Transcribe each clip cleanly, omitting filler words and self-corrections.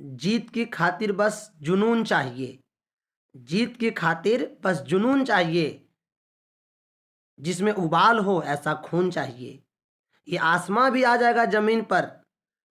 जीत की खातिर बस जुनून चाहिए, जीत की खातिर बस जुनून चाहिए, जिसमें उबाल हो ऐसा खून चाहिए। ये आसमां भी आ जाएगा ज़मीन पर,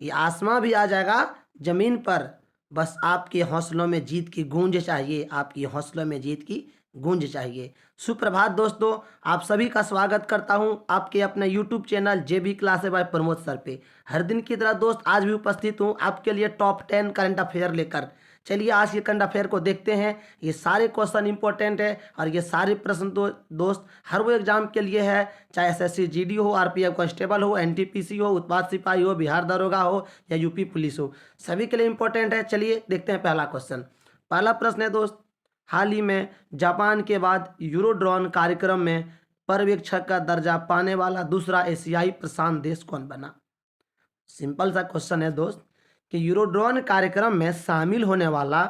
ये आसमां भी आ जाएगा ज़मीन पर, बस आपके हौसलों में जीत की गूंज चाहिए, आपकी हौसलों में जीत की गूंज चाहिए। सुप्रभात दोस्तों, आप सभी का स्वागत करता हूं आपके अपने YouTube channel JB classes bye Pramod sir पे। हर दिन की तरह दोस्त आज भी उपस्थित हूं आपके लिए टॉप 10 करंट अफेयर लेकर। चलिए आज के करंट अफेयर को देखते हैं। ये सारे क्वेश्चन इंपॉर्टेंट है और ये सारे प्रश्न दोस्त हर वो एग्जाम के लिए है, चाहे SSC GD हो, RPF कांस्टेबल हो, NTPC हो, उत्पाद सिपाही हो, बिहार दरोगा हो या यूपी पुलिस हो, सभी के लिए इंपॉर्टेंट है। चलिए देखते हैं पहला क्वेश्चन। पहला प्रश्न है दोस्त, हाल ही में जापान के बाद यूरोड्रोन कार्यक्रम में पर्यवेक्षक का दर्जा पाने वाला दूसरा एशियाई प्रशांत देश कौन बना? सिंपल सा क्वेश्चन है दोस्त कि यूरोड्रोन कार्यक्रम में शामिल होने वाला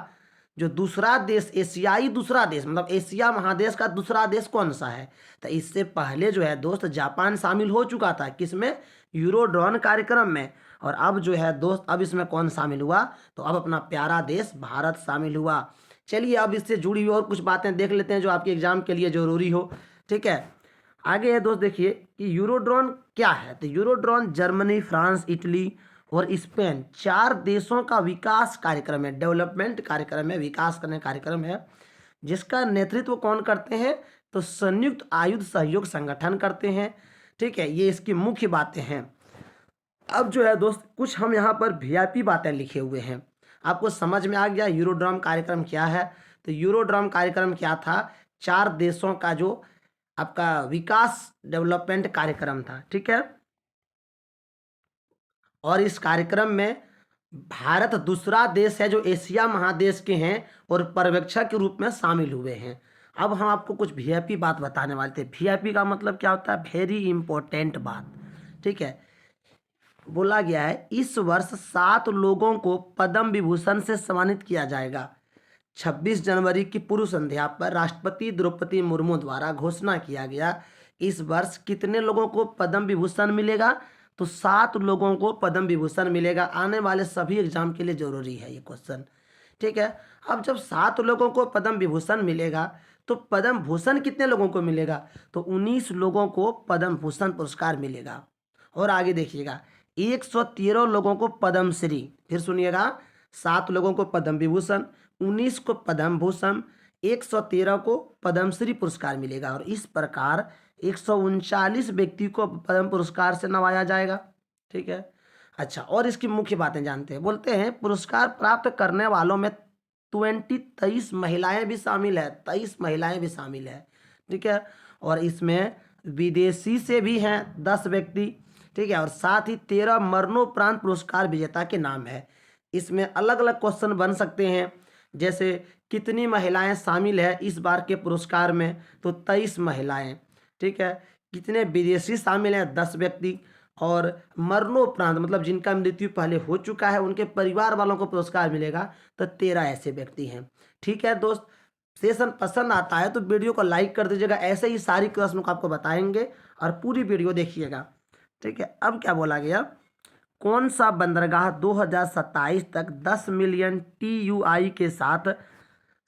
जो दूसरा देश, एशियाई दूसरा देश, मतलब एशिया महादेश का दूसरा देश कौन सा है? तो इससे पहले जो है दोस्त जापान शामिल हो चुका था, किसमें? यूरोड्रोन कार्यक्रम में। और अब जो है दोस्त, अब इसमें कौन शामिल हुआ? तो अब अपना प्यारा देश भारत शामिल हुआ। चलिए अब इससे जुड़ी हुई और कुछ बातें देख लेते हैं जो आपके एग्जाम के लिए जरूरी हो। ठीक है, आगे है दोस्त, देखिए कि यूरोड्रोन क्या है। तो यूरोड्रोन जर्मनी, फ्रांस, इटली और स्पेन 4 देशों का विकास कार्यक्रम है, डेवलपमेंट कार्यक्रम है, विकास करने कार्यक्रम है, जिसका नेतृत्व कौन करते हैं? तो संयुक्त आयुध सहयोग संगठन करते हैं। ठीक है, ये इसकी मुख्य बातें हैं। अब जो है दोस्त, कुछ हम यहाँ पर VIP बातें लिखे हुए हैं। आपको समझ में आ गया यूरोड्रम कार्यक्रम क्या है? तो यूरोड्रम कार्यक्रम क्या था? 4 देशों का जो आपका विकास डेवलपमेंट कार्यक्रम था। ठीक है, और इस कार्यक्रम में भारत दूसरा देश है जो एशिया महादेश के हैं और पर्यवेक्षक के रूप में शामिल हुए हैं। अब हम आपको कुछ VIP बात बताने वाले थे। VIP का मतलब क्या होता है? वेरी इंपॉर्टेंट बात। ठीक है, बोला गया है इस वर्ष 7 लोगों को पद्म विभूषण से सम्मानित किया जाएगा। 26 जनवरी की पूर्व संध्या पर राष्ट्रपति द्रौपदी मुर्मू द्वारा घोषणा किया गया। इस वर्ष कितने लोगों को पद्म विभूषण मिलेगा? तो 7 लोगों को पद्म विभूषण मिलेगा। आने वाले सभी एग्जाम के लिए जरूरी है ये क्वेश्चन। ठीक है, अब जब 7 लोगों को पद्म विभूषण मिलेगा तो पद्म भूषण कितने लोगों को मिलेगा? तो 19 लोगों को पद्म भूषण पुरस्कार मिलेगा। और आगे देखिएगा, 113 लोगों को पद्मश्री, फिर सुनिएगा, 7 लोगों को पद्म विभूषण, 19 को पद्म भूषण, 113 को पद्मश्री पुरस्कार मिलेगा। और इस प्रकार 139 व्यक्ति को पद्म पुरस्कार से नवाजा जाएगा। ठीक है, अच्छा, और इसकी मुख्य बातें जानते हैं। बोलते हैं पुरस्कार प्राप्त करने वालों में 23 महिलाएं भी शामिल है, 23 महिलाएं भी शामिल है। ठीक है, और इसमें विदेशी से भी हैं 10 व्यक्ति। ठीक है, और साथ ही 13 मरणोपरांत पुरस्कार विजेता के नाम है। इसमें अलग अलग क्वेश्चन बन सकते हैं, जैसे कितनी महिलाएं शामिल है इस बार के पुरस्कार में? तो 23 महिलाएं। ठीक है, कितने विदेशी शामिल हैं? 10 व्यक्ति। और मरणोपरांत मतलब जिनका मृत्यु पहले हो चुका है उनके परिवार वालों को पुरस्कार मिलेगा, तो 13 ऐसे व्यक्ति हैं। ठीक है दोस्त, सेशन पसंद आता है तो वीडियो को लाइक कर दीजिएगा। ऐसे ही सारी प्रश्नों को आपको बताएंगे और पूरी वीडियो देखिएगा। ठीक है, अब क्या बोला गया, कौन सा बंदरगाह 2027 तक 10 मिलियन TUI के साथ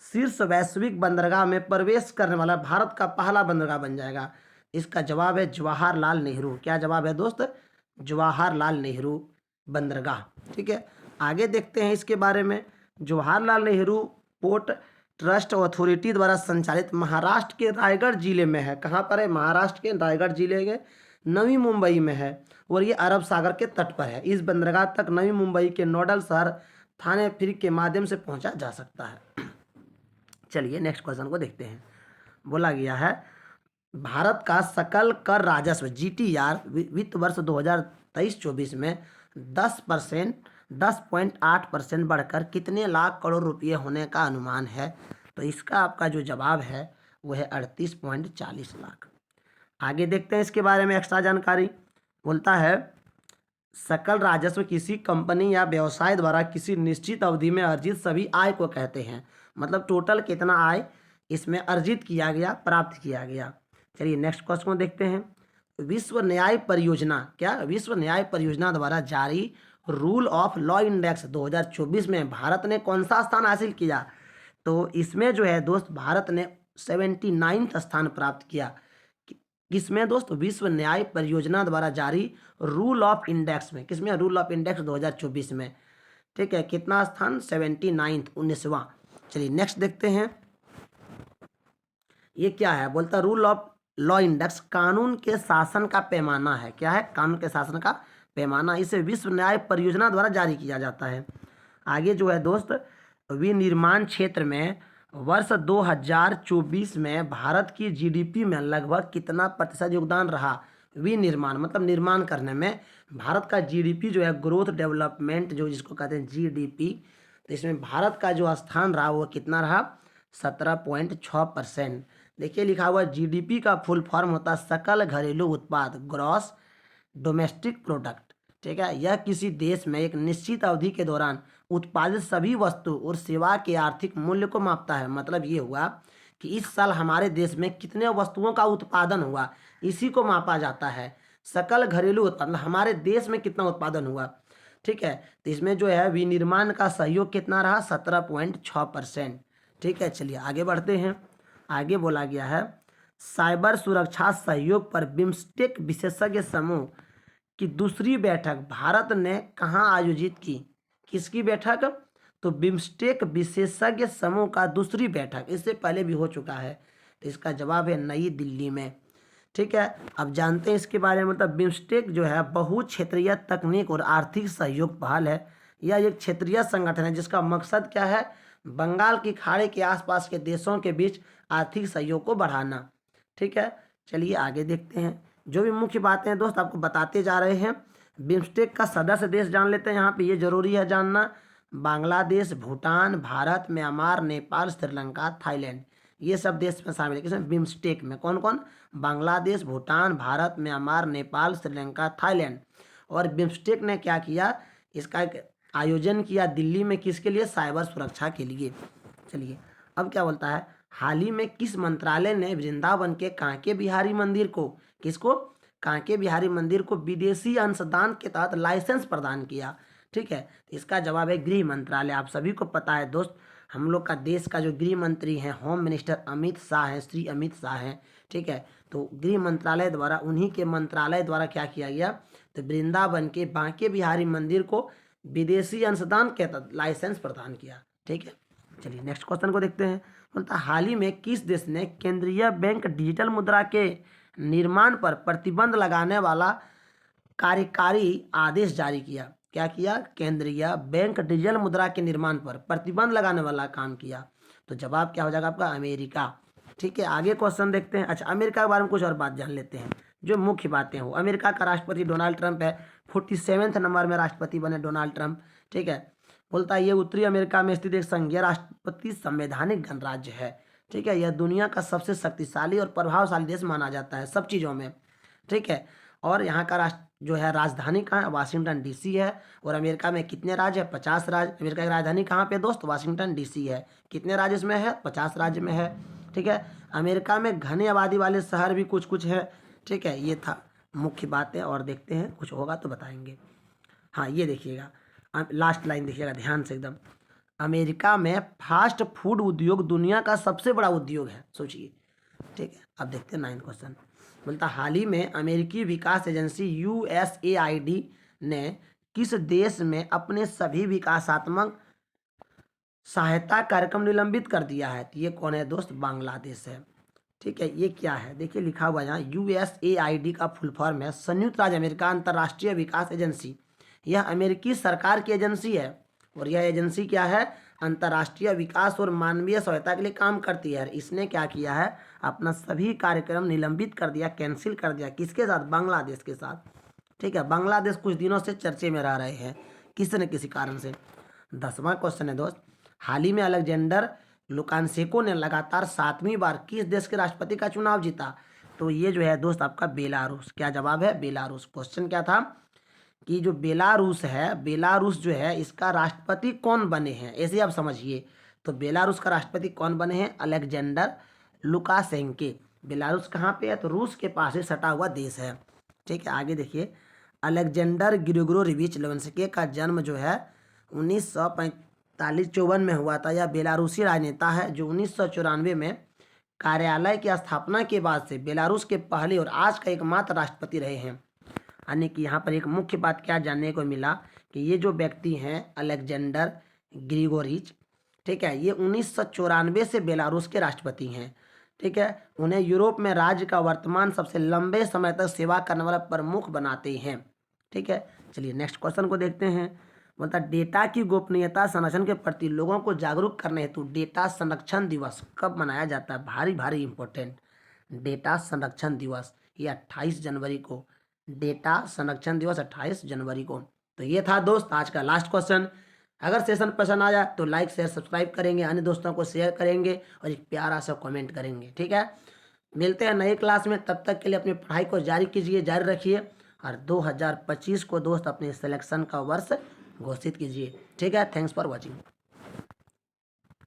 शीर्ष वैश्विक बंदरगाह में प्रवेश करने वाला भारत का पहला बंदरगाह बन जाएगा? इसका जवाब है जवाहरलाल नेहरू। क्या जवाब है दोस्त? जवाहरलाल नेहरू बंदरगाह। ठीक है, आगे देखते हैं इसके बारे में। Jawaharlal Nehru port trust authority द्वारा संचालित महाराष्ट्र के रायगढ़ जिले में है। कहाँ पर है? महाराष्ट्र के रायगढ़ जिले के नवी मुंबई में है और ये अरब सागर के तट पर है। इस बंदरगाह तक नवी मुंबई के नोडल शहर थाने फिर के माध्यम से पहुंचा जा सकता है। चलिए नेक्स्ट क्वेश्चन को देखते हैं। बोला गया है भारत का सकल कर राजस्व GTR वित्त वर्ष 2023-24 में 10.8% बढ़कर कितने लाख करोड़ रुपये होने का अनुमान है? तो इसका आपका जो जवाब है वो है 38.40 लाख। आगे देखते हैं इसके बारे में एक्स्ट्रा जानकारी। बोलता है सकल राजस्व किसी कंपनी या व्यवसाय द्वारा किसी निश्चित अवधि में अर्जित सभी आय को कहते हैं। मतलब टोटल कितना आय इसमें अर्जित किया गया, प्राप्त किया गया। चलिए नेक्स्ट क्वेश्चन देखते हैं। विश्व न्याय परियोजना, क्या विश्व न्याय परियोजना द्वारा जारी रूल ऑफ लॉ इंडेक्स 2024 में भारत ने कौन सा स्थान हासिल किया? तो इसमें जो है दोस्त भारत ने 79वां स्थान प्राप्त किया। किसमें दोस्त? विश्व न्याय परियोजना द्वारा जारी रूल ऑफ इंडेक्स में। किसमें? रूल ऑफ इंडेक्स 2024 में। ठीक है, कितना स्थान? 79, 19वां। चलिए नेक्स्ट देखते हैं, ये क्या है? बोलता रूल ऑफ लॉ इंडेक्स कानून के शासन का पैमाना है। क्या है? कानून के शासन का पैमाना। इसे विश्व न्याय परियोजना द्वारा जारी किया जाता है। आगे जो है दोस्त, विनिर्माण क्षेत्र में वर्ष 2024 में भारत की जीडीपी में लगभग कितना प्रतिशत योगदान रहा? विनिर्माण मतलब निर्माण करने में भारत का जीडीपी जो है, ग्रोथ डेवलपमेंट जो जिसको कहते हैं जीडीपी, तो इसमें भारत का जो स्थान रहा वो कितना रहा? 17.6%। देखिए लिखा हुआ जीडीपी का फुल फॉर्म होता है सकल घरेलू उत्पाद, ग्रॉस डोमेस्टिक प्रोडक्ट। ठीक है, यह किसी देश में एक निश्चित अवधि के दौरान उत्पादित सभी वस्तु और सेवा के आर्थिक मूल्य को मापता है। मतलब ये हुआ कि इस साल हमारे देश में कितने वस्तुओं का उत्पादन हुआ, इसी को मापा जाता है। सकल घरेलू उत्पादन मतलब हमारे देश में कितना उत्पादन हुआ। ठीक है, तो इसमें जो है विनिर्माण का सहयोग कितना रहा? 17.6%। ठीक है, चलिए आगे बढ़ते हैं। आगे बोला गया है साइबर सुरक्षा सहयोग पर बिम्स्टेक विशेषज्ञ समूह की दूसरी बैठक भारत ने कहाँ आयोजित की? किसकी बैठक? तो बिम्स्टेक विशेषज्ञ समूह का दूसरी बैठक, इससे पहले भी हो चुका है, तो इसका जवाब है नई दिल्ली में। ठीक है, अब जानते हैं इसके बारे में। मतलब बिम्स्टेक जो है बहु क्षेत्रीय तकनीक और आर्थिक सहयोग पहल है। यह एक क्षेत्रीय संगठन है जिसका मकसद क्या है? बंगाल की खाड़ी के आसपास के देशों के बीच आर्थिक सहयोग को बढ़ाना। ठीक है, चलिए आगे देखते हैं। जो भी मुख्य बातें हैं दोस्त आपको बताते जा रहे हैं। बिम्स्टेक का सदस्य देश जान लेते हैं, यहाँ पे ये जरूरी है जानना। बांग्लादेश, भूटान, भारत, म्यांमार, नेपाल, श्रीलंका, थाईलैंड, ये सब देश में शामिल है। किसमें? बिम्स्टेक में। कौन कौन? Bangladesh, Bhutan, Bharat, Myanmar, Nepal, Sri Lanka, Thailand. और बिम्स्टेक ने क्या किया? इसका एक आयोजन किया दिल्ली में। किसके लिए? साइबर सुरक्षा के लिए। चलिए अब क्या बोलता है, हाल ही में किस मंत्रालय ने वृंदावन के कांके बिहारी मंदिर को, किसको? कांके बिहारी मंदिर को विदेशी अंशदान के तहत लाइसेंस प्रदान किया? ठीक है, इसका जवाब है गृह मंत्रालय। आप सभी को पता है दोस्त, हम लोग का देश का जो गृह मंत्री हैं, होम मिनिस्टर अमित शाह हैं, श्री अमित शाह हैं। ठीक है, तो गृह मंत्रालय द्वारा, उन्हीं के मंत्रालय द्वारा क्या किया गया? तो वृंदावन के बांके बिहारी मंदिर को विदेशी अंशदान के तहत लाइसेंस प्रदान किया। ठीक है, चलिए नेक्स्ट क्वेश्चन को देखते हैं। बोलता हाल ही में किस देश ने केंद्रीय बैंक डिजिटल मुद्रा के निर्माण पर प्रतिबंध लगाने वाला कार्यकारी आदेश जारी किया? क्या किया? केंद्रीय बैंक डिजिटल मुद्रा के निर्माण पर प्रतिबंध लगाने वाला काम किया। तो जवाब क्या हो जाएगा आपका? अमेरिका। ठीक है, आगे क्वेश्चन देखते हैं। अच्छा, अमेरिका के बारे में कुछ और बात जान लेते हैं, जो मुख्य बातें हो। अमेरिका का राष्ट्रपति डोनाल्ड ट्रंप है, 47वें नंबर में राष्ट्रपति बने डोनाल्ड ट्रंप। ठीक है, बोलता है ये उत्तरी अमेरिका में स्थित एक संघीय राष्ट्रपति संवैधानिक गणराज्य है। ठीक है, यह दुनिया का सबसे शक्तिशाली और प्रभावशाली देश माना जाता है सब चीज़ों में। ठीक है, और यहाँ का राष्ट्र जो है राजधानी कहाँ है? वाशिंगटन डीसी है। और अमेरिका में कितने राज्य है? 50 राज्य। अमेरिका की राजधानी कहाँ पे दोस्त? वाशिंगटन डीसी है। कितने राज्य इसमें है? 50 राज्य में है। ठीक है, अमेरिका में घनी आबादी वाले शहर भी कुछ कुछ है। ठीक है, ये था मुख्य बातें, और देखते हैं कुछ होगा तो बताएंगे। हाँ, ये देखिएगा, लास्ट लाइन देखिएगा ध्यान से एकदम। अमेरिका में फास्ट फूड उद्योग दुनिया का सबसे बड़ा उद्योग है, सोचिए। ठीक है, अब देखते हैं 9 क्वेश्चन। बोलता हाल ही में अमेरिकी विकास एजेंसी USAID ने किस देश में अपने सभी विकासात्मक सहायता कार्यक्रम निलंबित कर दिया है? तो ये कौन है दोस्त? बांग्लादेश है। ठीक है, ये क्या है? देखिए लिखा हुआ यहाँ USAID का फुल फॉर्म है संयुक्त राज्य अमेरिका अंतर्राष्ट्रीय विकास एजेंसी। यह अमेरिकी सरकार की एजेंसी है, और यह एजेंसी क्या है? अंतर्राष्ट्रीय विकास और मानवीय सहायता के लिए काम करती है। इसने क्या किया है? अपना सभी कार्यक्रम निलंबित कर दिया, कैंसिल कर दिया। किसके साथ? बांग्लादेश के साथ। ठीक है, बांग्लादेश कुछ दिनों से चर्चे में रह रहे हैं किसी न किसी कारण से। 10वां क्वेश्चन है दोस्त, हाल ही में अलेक्जेंडर लुकाशेंको ने लगातार 7वीं बार किस देश के राष्ट्रपति का चुनाव जीता? तो ये जो है दोस्त आपका बेलारूस। क्या जवाब है? बेलारूस। क्वेश्चन क्या था कि जो बेलारूस है, बेलारूस जो है इसका राष्ट्रपति कौन बने हैं, ऐसे आप समझिए। तो बेलारूस का राष्ट्रपति कौन बने हैं? Alexander Lukashenko. बेलारूस कहाँ पे है? तो रूस के पास ही सटा हुआ देश है। ठीक है, आगे देखिए। अलेक्जेंडर ग्रिगोरोविच लेविन्स्की का जन्म जो है 1945-54 में हुआ था। यह बेलारूसी राजनेता है जो 1994 में कार्यालय की स्थापना के बाद से बेलारूस के पहले और आज का एकमात्र राष्ट्रपति रहे हैं। यानी कि यहाँ पर एक मुख्य बात क्या जानने को मिला कि ये जो व्यक्ति हैं अलेक्जेंडर ग्रिगोरिच, ठीक है, ये 1994 से बेलारूस के राष्ट्रपति हैं। ठीक है, उन्हें यूरोप में राज्य का वर्तमान सबसे लंबे समय तक सेवा करने वाला प्रमुख बनाते हैं। ठीक है, चलिए नेक्स्ट क्वेश्चन को देखते हैं। बोलता डेटा की गोपनीयता संरक्षण के प्रति लोगों को जागरूक करने हेतु डेटा संरक्षण दिवस कब मनाया जाता है? भारी भारी इंपॉर्टेंट, डेटा संरक्षण दिवस ये 28 जनवरी को, डेटा संरक्षण दिवस 28 जनवरी को। तो ये था दोस्त आज का लास्ट क्वेश्चन। अगर सेशन पसंद आया तो लाइक शेयर सब्सक्राइब करेंगे, अन्य दोस्तों को शेयर करेंगे और एक प्यारा सा कमेंट करेंगे। ठीक है, मिलते हैं नए क्लास में, तब तक के लिए अपनी पढ़ाई को जारी कीजिए, जारी रखिए और 2025 को दोस्त अपने सिलेक्शन का वर्ष घोषित कीजिए। ठीक है, थैंक्स फॉर वॉचिंग।